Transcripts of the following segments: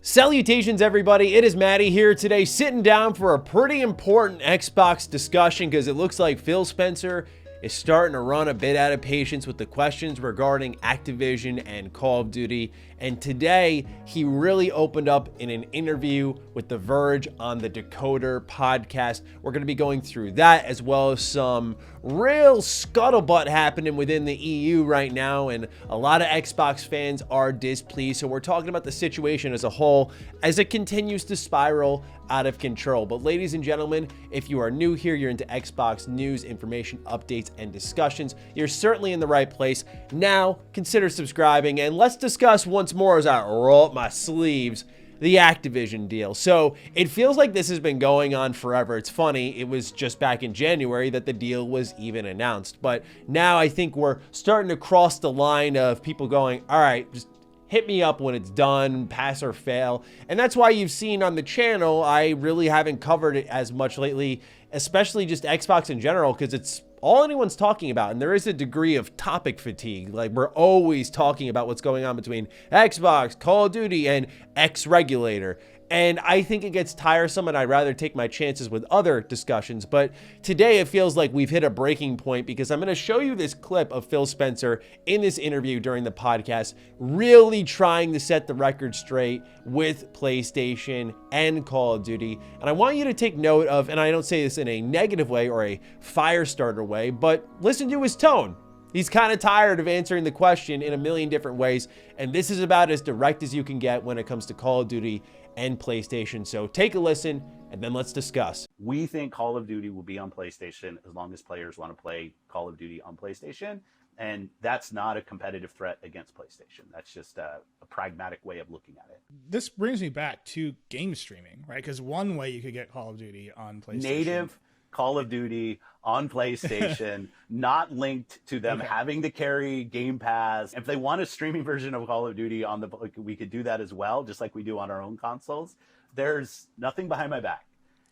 Salutations everybody, it is Matty here today, sitting down for a pretty important Xbox discussion because it looks like Phil Spencer is starting to run a bit out of patience with the questions regarding Activision and Call of Duty. And today, he really opened up in an interview with The Verge on the Decoder podcast. We're going to be going through that, as well as some real scuttlebutt happening within the EU right now, and a lot of Xbox fans are displeased. So we're talking about the situation as a whole as it continues to spiral out of control. But ladies and gentlemen, if you are new here, you're into Xbox news, information, updates, and discussions, you're certainly in the right place. Now, consider subscribing, and let's discuss once more as I roll up my sleeves the Activision deal. So it feels like this has been going on forever. It's funny, it was just back in January that the deal was even announced. But now I think we're starting to cross the line of people going, all right, just hit me up when it's done, pass or fail. And that's why you've seen on the channel, I really haven't covered it as much lately, especially just Xbox in general, because it's all anyone's talking about. And there is a degree of topic fatigue. Like, we're always talking about what's going on between Xbox, Call of Duty, and X regulator. And I think it gets tiresome, and I'd rather take my chances with other discussions. But today it feels like we've hit a breaking point, because I'm going to show you this clip of Phil Spencer in this interview during the podcast, really trying to set the record straight with PlayStation and Call of Duty. And I want you to take note of, and I don't say this in a negative way or a fire starter way, but listen to his tone. He's kind of tired of answering the question in a million different ways, and this is about as direct as you can get when it comes to Call of Duty and PlayStation. So take a listen, and then let's discuss. We think Call of Duty will be on PlayStation as long as players want to play Call of Duty on PlayStation, and that's not a competitive threat against PlayStation. That's just a pragmatic way of looking at it. This brings me back to game streaming, right? Because one way you could get Call of Duty on PlayStation. Native Call of Duty on PlayStation, not linked to them having to carry Game Pass. If they want a streaming version of Call of Duty on we could do that as well, just like we do on our own consoles. There's nothing behind my back.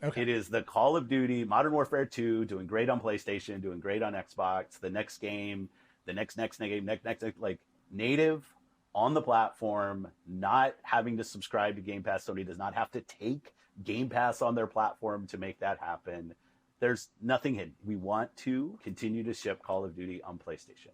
Okay. It is the Call of Duty Modern Warfare 2 doing great on PlayStation, doing great on Xbox. The next game, the next game, next like native on the platform, not having to subscribe to Game Pass. Sony does not have to take Game Pass on their platform to make that happen. There's nothing hidden. We want to continue to ship Call of Duty on PlayStation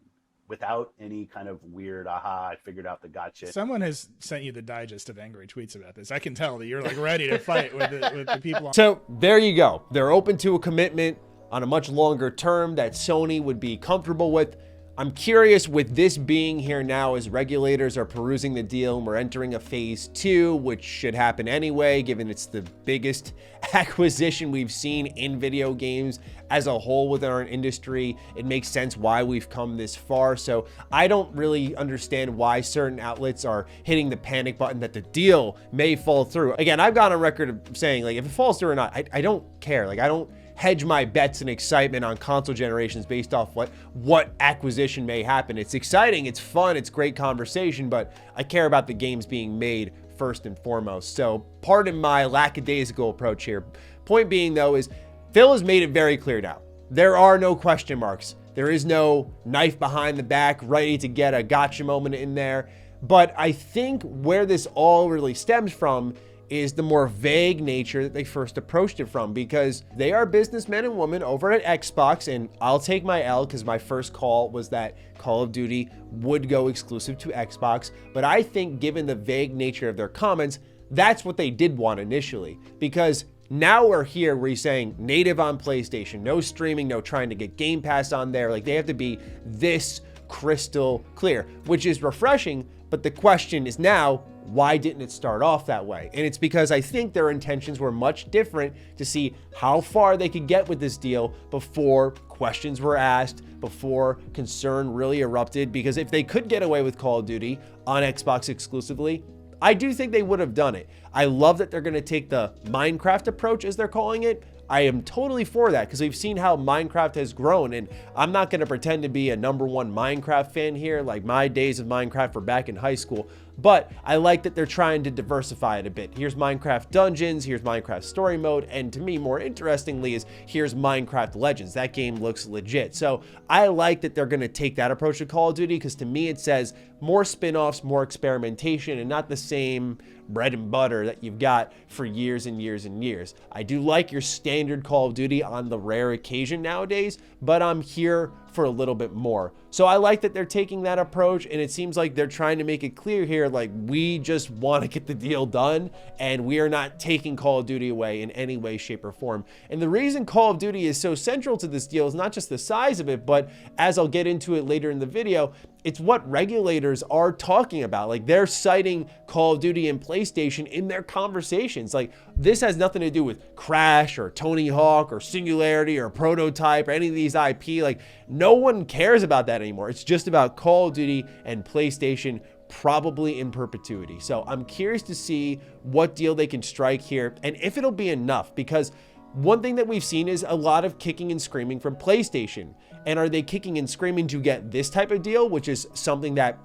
without any kind of weird, I figured out the gotcha. Someone has sent you the digest of angry tweets about this. I can tell that you're like ready to fight with the people. So there you go. They're open to a commitment on a much longer term that Sony would be comfortable with. I'm curious, with this being here now as regulators are perusing the deal and we're entering a phase 2, which should happen anyway, given it's the biggest acquisition we've seen in video games as a whole within our industry. It makes sense why we've come this far. So I don't really understand why certain outlets are hitting the panic button that the deal may fall through. Again, I've gone on record of saying, like, if it falls through or not, I don't care. Like, I don't hedge my bets and excitement on console generations based off what acquisition may happen. It's exciting, it's fun, it's great conversation, but I care about the games being made first and foremost. So pardon my lackadaisical approach here. Point being, though, is Phil has made it very clear now. There are no question marks. There is no knife behind the back ready to get a gotcha moment in there. But I think where this all really stems from is the more vague nature that they first approached it from, because they are businessmen and women over at Xbox, and I'll take my L because my first call was that Call of Duty would go exclusive to Xbox. But I think, given the vague nature of their comments, that's what they did want initially, because now we're here where he's saying native on PlayStation, no streaming, no trying to get Game Pass on there. Like, they have to be this crystal clear, which is refreshing. But the question is now, why didn't it start off that way? And it's because I think their intentions were much different to see how far they could get with this deal before questions were asked, before concern really erupted. Because if they could get away with Call of Duty on Xbox exclusively, I do think they would have done it. I love that they're going to take the Minecraft approach, as they're calling it. I am totally for that, because we've seen how Minecraft has grown, and I'm not going to pretend to be a #1 Minecraft fan here. Like, my days of Minecraft were back in high school. But I like that they're trying to diversify it a bit. Here's Minecraft Dungeons, here's Minecraft Story Mode, and to me, more interestingly, is here's Minecraft Legends. That game looks legit. So I like that they're going to take that approach to Call of Duty, because to me it says more spin-offs, more experimentation, and not the same bread and butter that you've got for years and years and years. I do like your standard Call of Duty on the rare occasion nowadays, but I'm here for a little bit more. So I like that they're taking that approach, and it seems like they're trying to make it clear here, like, we just want to get the deal done, and we are not taking Call of Duty away in any way, shape, or form. And the reason Call of Duty is so central to this deal is not just the size of it, but as I'll get into it later in the video, it's what regulators are talking about. Like, they're citing Call of Duty and PlayStation in their conversations. Like, this has nothing to do with Crash or Tony Hawk or Singularity or Prototype or any of these IP. Like, no one cares about that anymore. It's just about Call of Duty and PlayStation, probably in perpetuity. So I'm curious to see what deal they can strike here and if it'll be enough, because one thing that we've seen is a lot of kicking and screaming from PlayStation. And are they kicking and screaming to get this type of deal, which is something that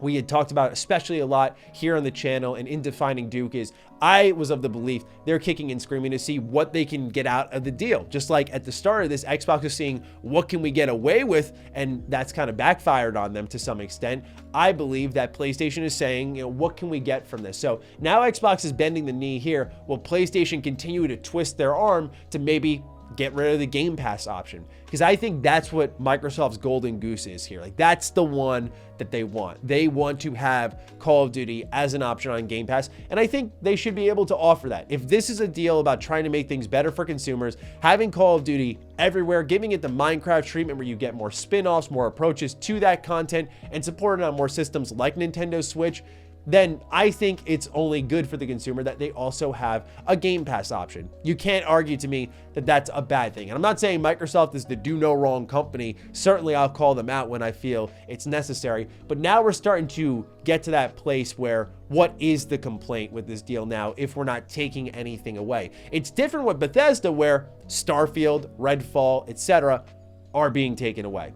we had talked about especially a lot here on the channel and in Defining Duke, is I was of the belief they're kicking and screaming to see what they can get out of the deal. Just like at the start of this, Xbox is seeing what can we get away with, and that's kind of backfired on them to some extent. I believe that PlayStation is saying, you know, what can we get from this? So now Xbox is bending the knee here. Will PlayStation continue to twist their arm to maybe get rid of the Game Pass option? Because I think that's what Microsoft's golden goose is here. Like, that's the one that they want. They want to have Call of Duty as an option on Game Pass, and I think they should be able to offer that. If this is a deal about trying to make things better for consumers, having Call of Duty everywhere, giving it the Minecraft treatment where you get more spin-offs, more approaches to that content, and support it on more systems like Nintendo Switch, then I think it's only good for the consumer that they also have a Game Pass option. You can't argue to me that that's a bad thing. And I'm not saying Microsoft is the do no wrong company. Certainly I'll call them out when I feel it's necessary. But now we're starting to get to that place where what is the complaint with this deal now if we're not taking anything away? It's different with Bethesda, where Starfield, Redfall, etc. are being taken away.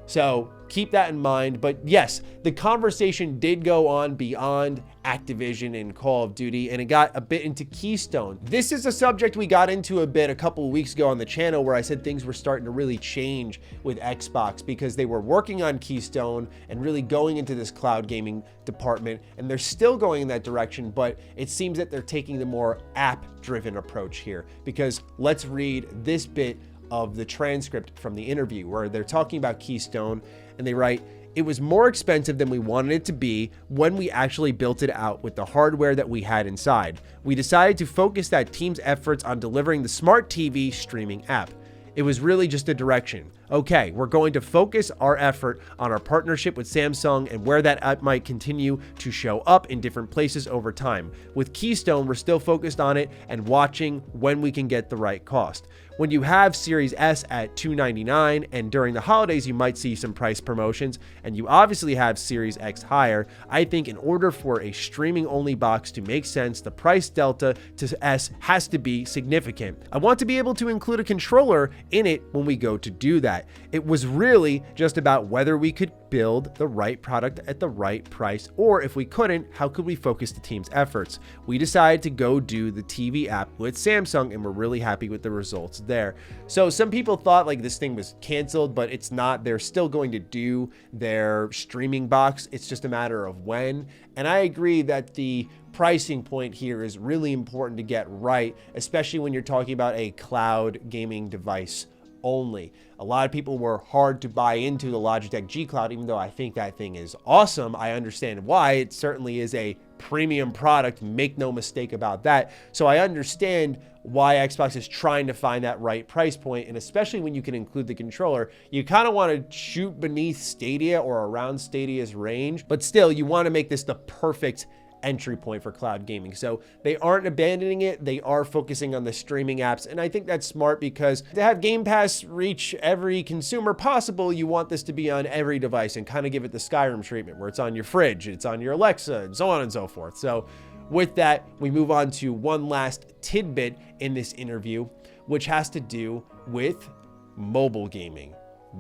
So keep that in mind. But yes, the conversation did go on beyond Activision and Call of Duty, and it got a bit into Keystone. This is a subject we got into a bit a couple of weeks ago on the channel, where I said things were starting to really change with Xbox because they were working on Keystone and really going into this cloud gaming department, and they're still going in that direction, but it seems that they're taking the more app-driven approach here. Because let's read this bit of the transcript from the interview where they're talking about Keystone, and they write, "It was more expensive than we wanted it to be when we actually built it out with the hardware that we had inside. We decided to focus that team's efforts on delivering the smart TV streaming app. It was really just a direction. Okay, we're going to focus our effort on our partnership with Samsung and where that app might continue to show up in different places over time. With Keystone, we're still focused on it and watching when we can get the right cost. When you have Series S at $299, and during the holidays you might see some price promotions, and you obviously have Series X higher, I think in order for a streaming-only box to make sense, the price delta to S has to be significant. I want to be able to include a controller in it when we go to do that. It was really just about whether we could build the right product at the right price, or if we couldn't, how could we focus the team's efforts? We decided to go do the TV app with Samsung, and we're really happy with the results there." So some people thought like this thing was canceled, but it's not. They're still going to do their streaming box. It's just a matter of when. And I agree that the pricing point here is really important to get right, especially when you're talking about a cloud gaming device only. A lot of people were hard to buy into the Logitech G Cloud, even though I think that thing is awesome. I understand why. It certainly is a premium product, make no mistake about that. So I understand why Xbox is trying to find that right price point, and especially when you can include the controller, you kind of want to shoot beneath Stadia or around Stadia's range, but still you want to make this the perfect entry point for cloud gaming. So they aren't abandoning it. They are focusing on the streaming apps. And I think that's smart, because to have Game Pass reach every consumer possible, you want this to be on every device and kind of give it the Skyrim treatment where it's on your fridge, it's on your Alexa, and so on and so forth. So with that, we move on to one last tidbit in this interview, which has to do with mobile gaming.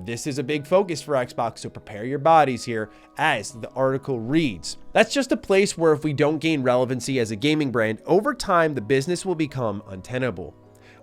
this is a big focus for Xbox, so prepare your bodies here, as the article reads. That's just a place where if we don't gain relevancy as a gaming brand, over time the business will become untenable.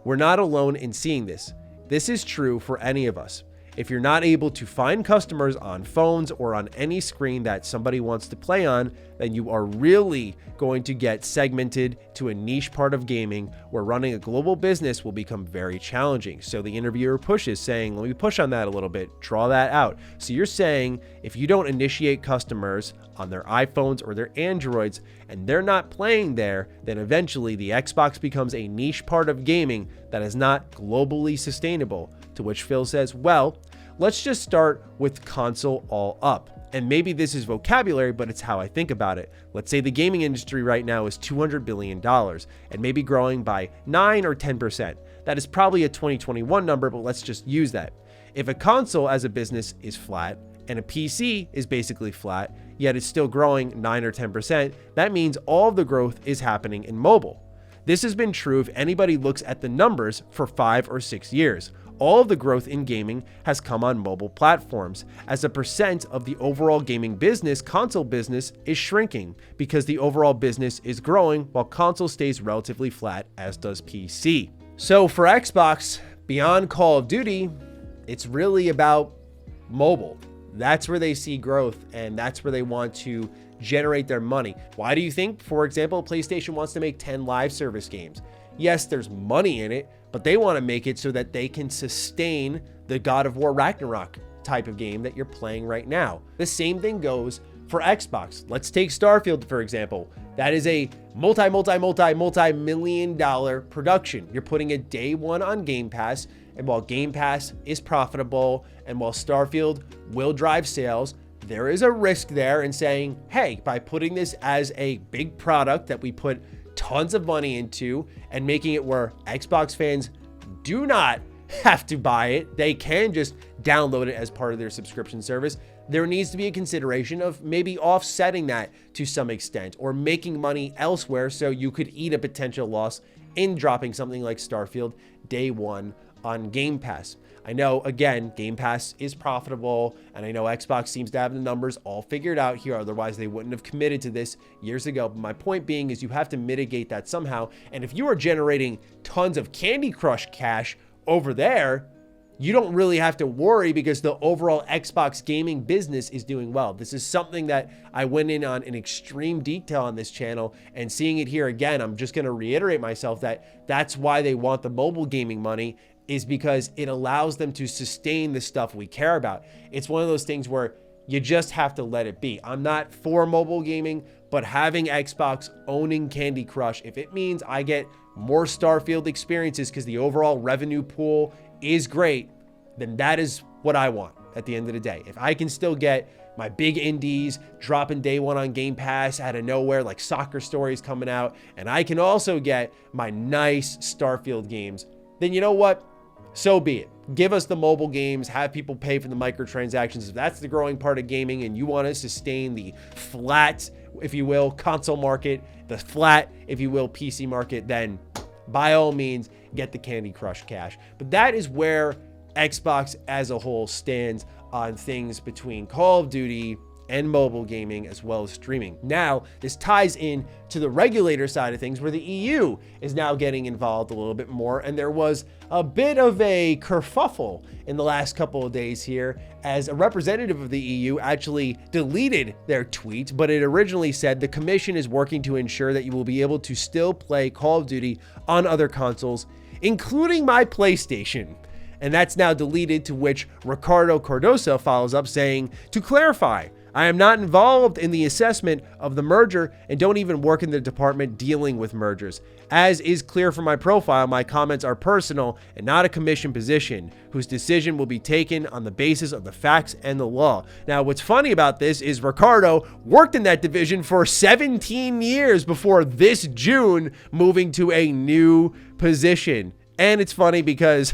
We're not alone in seeing this. This is true for any of us. If you're not able to find customers on phones or on any screen that somebody wants to play on, then you are really going to get segmented to a niche part of gaming where running a global business will become very challenging. So the interviewer pushes, saying, let me push on that a little bit, draw that out. So you're saying if you don't initiate customers on their iPhones or their Androids and they're not playing there, then eventually the Xbox becomes a niche part of gaming that is not globally sustainable. To which Phil says, well, let's just start with console all up. And maybe this is vocabulary, but it's how I think about it. Let's say the gaming industry right now is $200 billion and maybe growing by 9 or 10%. That is probably a 2021 number, but let's just use that. If a console as a business is flat and a PC is basically flat, yet it's still growing 9 or 10%, that means all of the growth is happening in mobile. This has been true if anybody looks at the numbers for 5 or 6 years. All of the growth in gaming has come on mobile platforms. As a percent of the overall gaming business, console business is shrinking because the overall business is growing while console stays relatively flat, as does PC. So for Xbox, beyond Call of Duty, it's really about mobile. That's where they see growth and that's where they want to generate their money. Why do you think, for example, PlayStation wants to make 10 live service games? Yes, there's money in it, but they want to make it so that they can sustain the God of War Ragnarok type of game that you're playing right now. The same thing goes for Xbox. Let's take Starfield, for example. That is a multi-million dollar production. You're putting it day one on Game Pass, and while Game Pass is profitable, and while Starfield will drive sales, there is a risk there in saying, hey, by putting this as a big product that we put tons of money into and making it where Xbox fans do not have to buy it, they can just download it as part of their subscription service, there needs to be a consideration of maybe offsetting that to some extent or making money elsewhere so you could eat a potential loss in dropping something like Starfield day one on Game Pass. I know, again, Game Pass is profitable, and I know Xbox seems to have the numbers all figured out here, otherwise they wouldn't have committed to this years ago. But my point being is you have to mitigate that somehow, and if you are generating tons of Candy Crush cash over there, you don't really have to worry because the overall Xbox gaming business is doing well. This is something that I went in on in extreme detail on this channel, and seeing it here again, I'm just going to reiterate myself that that's why they want the mobile gaming money, is because it allows them to sustain the stuff we care about. It's one of those things where you just have to let it be. I'm not for mobile gaming, but having Xbox owning Candy Crush, if it means I get more Starfield experiences because the overall revenue pool is great, then that is what I want at the end of the day. If I can still get my big indies dropping day one on Game Pass out of nowhere, like Soccer Stories coming out, and I can also get my nice Starfield games, then you know what? So be it. Give us the mobile games, have people pay for the microtransactions. If that's the growing part of gaming and you want to sustain the flat, if you will, console market, the flat, if you will, PC market, then by all means, get the Candy Crush cash. But that is where Xbox as a whole stands on things between Call of Duty and mobile gaming as well as streaming. Now, this ties in to the regulator side of things where the EU is now getting involved a little bit more, and there was a bit of a kerfuffle in the last couple of days here as a representative of the EU actually deleted their tweet, but it originally said the commission is working to ensure that you will be able to still play Call of Duty on other consoles, including my PlayStation. And that's now deleted, to which Ricardo Cardoso follows up saying, to clarify, I am not involved in the assessment of the merger and don't even work in the department dealing with mergers. As is clear from my profile, my comments are personal and not a commission position, whose decision will be taken on the basis of the facts and the law. Now, what's funny about this is Ricardo worked in that division for 17 years before this June moving to a new position. And it's funny because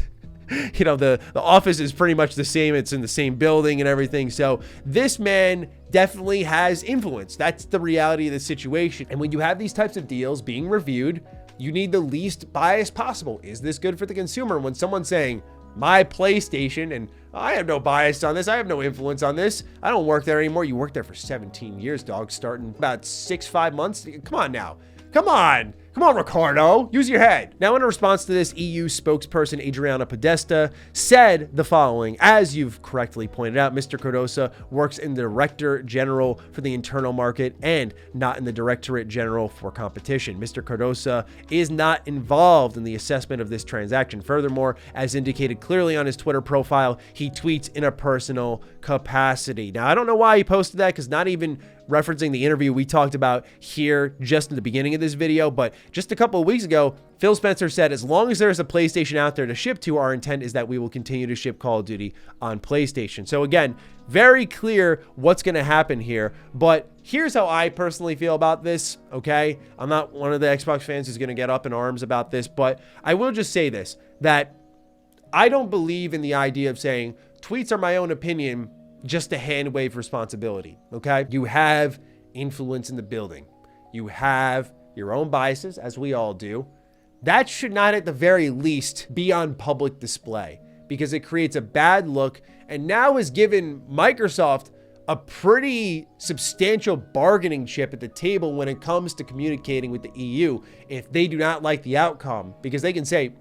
you know, the office is pretty much the same. It's in the same building and everything. So this man definitely has influence. That's the reality of the situation. And when you have these types of deals being reviewed, you need the least bias possible. Is this good for the consumer? When someone's saying, my PlayStation, and I have no bias on this. I have no influence on this. I don't work there anymore. You worked there for 17 years, dog, starting about 5 months. Come on now. Come on. Come on, Ricardo. Use your head. Now, in response to this, EU spokesperson Adriana Podesta said the following. As you've correctly pointed out, Mr. Cardosa works in the Director General for the Internal Market and not in the Directorate General for Competition. Mr. Cardosa is not involved in the assessment of this transaction. Furthermore, as indicated clearly on his Twitter profile, he tweets in a personal capacity. Now, I don't know why he posted that, because not even referencing the interview we talked about here just in the beginning of this video, but just a couple of weeks ago, Phil Spencer said, as long as there's a PlayStation out there to ship to, our intent is that we will continue to ship Call of Duty on PlayStation. So again, very clear what's going to happen here, but here's how I personally feel about this, okay? I'm not one of the Xbox fans who's going to get up in arms about this, but I will just say this, that I don't believe in the idea of saying tweets are my own opinion just to hand wave responsibility, okay? You have influence in the building. You have your own biases, as we all do. That should not, at the very least, be on public display, because it creates a bad look and now has given Microsoft a pretty substantial bargaining chip at the table when it comes to communicating with the EU if they do not like the outcome, because they can say,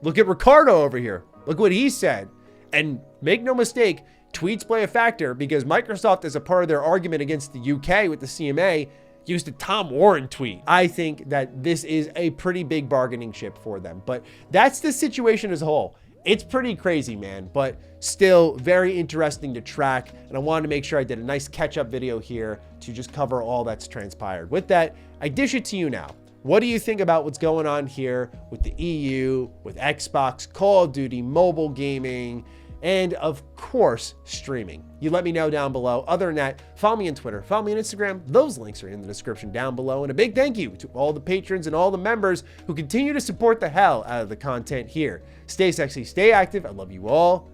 look at Ricardo over here. Look what he said. And make no mistake, tweets play a factor, because Microsoft, as a part of their argument against the UK with the CMA, used a Tom Warren tweet. I think that this is a pretty big bargaining chip for them, but that's the situation as a whole. It's pretty crazy, man, but still very interesting to track. And I wanted to make sure I did a nice catch-up video here to just cover all that's transpired. With that, I dish it to you now. What do you think about what's going on here with the EU, with Xbox, Call of Duty, mobile gaming, and of course, streaming? You let me know down below. Other than that, follow me on Twitter, follow me on Instagram. Those links are in the description down below. And a big thank you to all the patrons and all the members who continue to support the hell out of the content here. Stay sexy, stay active. I love you all.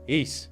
Peace.